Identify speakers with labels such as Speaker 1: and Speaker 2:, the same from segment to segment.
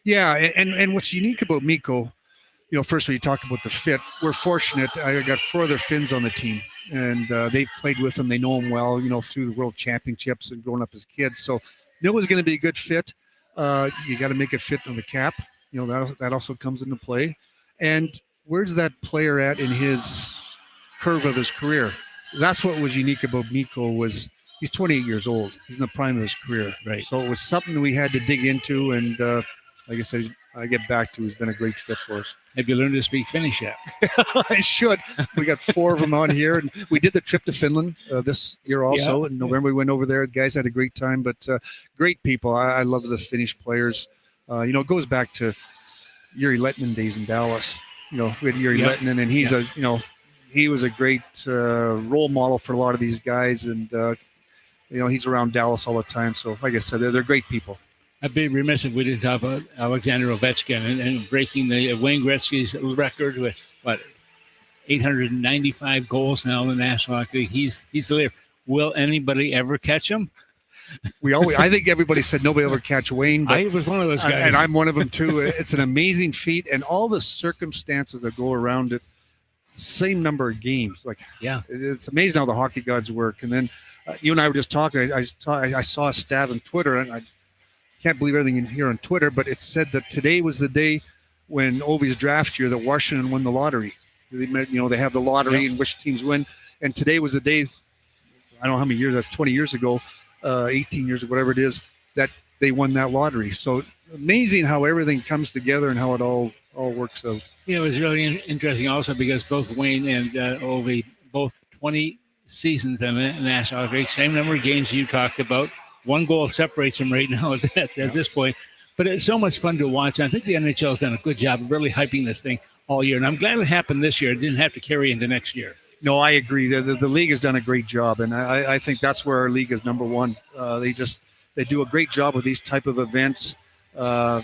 Speaker 1: Yeah, and what's unique about Mikko, first when you talk about the fit, we're fortunate. I got 4 other Finns on the team, and they've played with him. They know him well, through the World Championships and growing up as kids. So Nill was going to be a good fit. You got to make it fit on the cap. That also comes into play. And where's that player at in his curve of his career? That's what was unique about Mikko was he's 28 years old. He's in the prime of his career.
Speaker 2: Right.
Speaker 1: So it was something we had to dig into, and like I said, I get back to. He's been a great fit for us.
Speaker 2: Have you learned to speak Finnish yet?
Speaker 1: I should. We got 4 of them on here, and we did the trip to Finland this year also. In November, we went over there. The guys had a great time, but great people. I love the Finnish players. It goes back to Jiri Lehtinen days in Dallas. We had Jiri Lehtinen, and he's he was a great role model for a lot of these guys, and he's around Dallas all the time. So, like I said, they're great people.
Speaker 2: I'd be remiss if we didn't talk about Alexander Ovechkin and breaking the Wayne Gretzky's record with 895 goals now in the National Hockey League. He's the leader. Will anybody ever catch him?
Speaker 1: I think everybody said nobody ever catch Wayne. But
Speaker 2: I was one of those guys,
Speaker 1: and I'm one of them too. It's an amazing feat, and all the circumstances that go around it. Same number of games. It's amazing how the hockey gods work. And then you and I were just talking. I saw a stat on Twitter, and I can't believe everything in here on Twitter, but it said that today was the day when Ovi's draft year that Washington won the lottery. They have the lottery and which teams win. And today was the day, I don't know how many years, that's 20 years ago, 18 years or whatever it is, that they won that lottery. So amazing how everything comes together and how it all works out.
Speaker 2: It was really interesting also because both Wayne and Ovi, both 20 seasons in the National Hockey League, same number of games you talked about. 1 goal separates them right now at this point. But it's so much fun to watch. And I think the NHL has done a good job of really hyping this thing all year. And I'm glad it happened this year. It didn't have to carry into next year.
Speaker 1: No, I agree. The league has done a great job. And I think that's where our league is number one. They do a great job with these type of events. To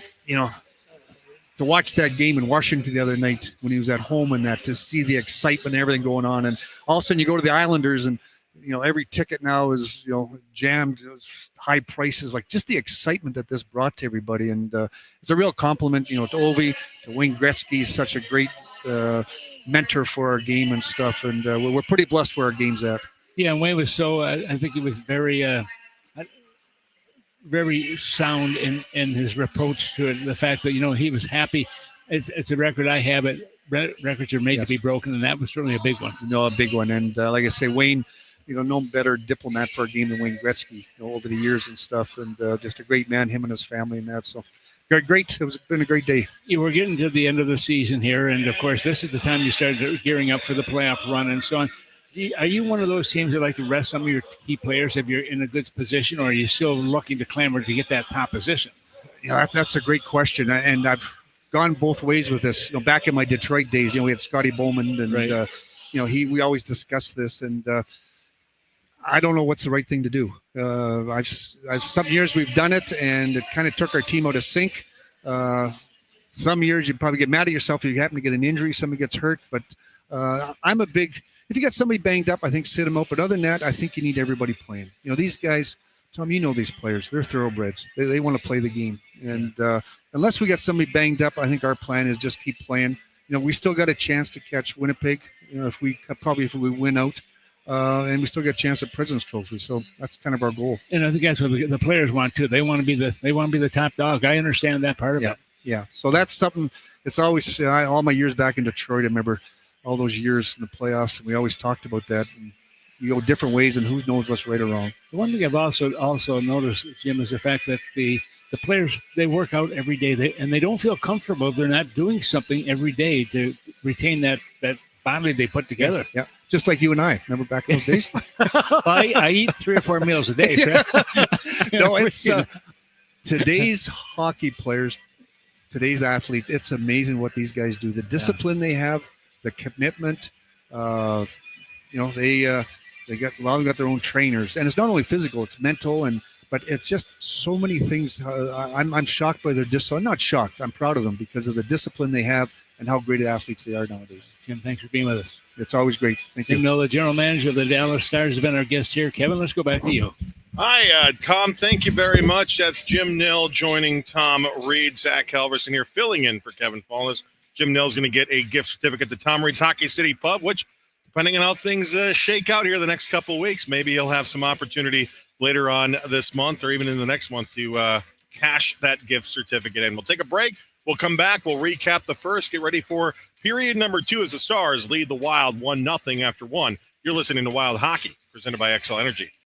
Speaker 1: watch that game in Washington the other night when he was at home and that, to see the excitement and everything going on. And all of a sudden you go to the Islanders and, every ticket now is, jammed, high prices, like just the excitement that this brought to everybody. And it's a real compliment, to Ovi, to Wayne Gretzky. He's such a great mentor for our game and stuff. And we're pretty blessed where our game's at. Yeah,
Speaker 2: and Wayne was so, I think he was very, very sound in his approach to it. The fact that, he was happy. It's a record I have. Records are made to be broken, and that was certainly a big one.
Speaker 1: A big one. And like I say, Wayne, no better diplomat for a game than Wayne Gretzky, over the years and stuff. And just a great man, him and his family and that. So great. It's been a great day.
Speaker 2: We're getting to the end of the season here. And, of course, this is the time you start gearing up for the playoff run and so on. Are you one of those teams that like to rest some of your key players if you're in a good position, or are you still looking to clamor to get that top position?
Speaker 1: That's a great question. And I've gone both ways with this. Back in my Detroit days, we had Scotty Bowman and,
Speaker 2: right.
Speaker 1: We always discussed this, and I don't know what's the right thing to do. I've some years we've done it, and it kind of took our team out of sync. Some years you probably get mad at yourself if you happen to get an injury, somebody gets hurt. But I'm a big, if you got somebody banged up, I think sit them out. But other than that, I think you need everybody playing. These guys, Tom, these players, they're thoroughbreds. They want to play the game. And unless we got somebody banged up, I think our plan is just keep playing. We still got a chance to catch Winnipeg. If we win out. And we still get a chance at President's Trophy, so that's kind of our goal.
Speaker 2: And I think that's what the players want too. They want to be the top dog. I understand that part of it.
Speaker 1: Yeah. So that's something. It's always all my years back in Detroit. I remember all those years in the playoffs, and we always talked about that. And you go different ways, and who knows what's right or wrong.
Speaker 2: The one thing I've also noticed, Jim, is the fact that the players, they work out every day, and they don't feel comfortable if they're not doing something every day to retain that body they put together.
Speaker 1: Yeah. Just like you and I. Remember back in those days?
Speaker 2: I eat 3 or 4 meals a day. So.
Speaker 1: No, it's today's hockey players, today's athletes. It's amazing what these guys do. The discipline they have, the commitment. They got a lot of them got their own trainers, and it's not only physical; it's mental, but it's just so many things. I'm shocked by their discipline. I'm not shocked. I'm proud of them because of the discipline they have and how great athletes they are nowadays.
Speaker 2: Jim, thanks for being with us.
Speaker 1: It's always great. Thank you.
Speaker 2: Jim Nill, the general manager of the Dallas Stars, has been our guest here. Kevin, let's go back to you.
Speaker 3: Hi, Tom. Thank you very much. That's Jim Nill joining Tom Reid, Zach Halverson here, filling in for Kevin Follis. Jim Nill's going to get a gift certificate to Tom Reid's Hockey City Pub, which, depending on how things shake out here the next couple of weeks, maybe he'll have some opportunity later on this month or even in the next month to cash that gift certificate in. We'll take a break. We'll come back. We'll recap the first. Get ready for period number 2 as the Stars lead the Wild 1-0 after 1. You're listening to Wild Hockey, presented by XL Energy.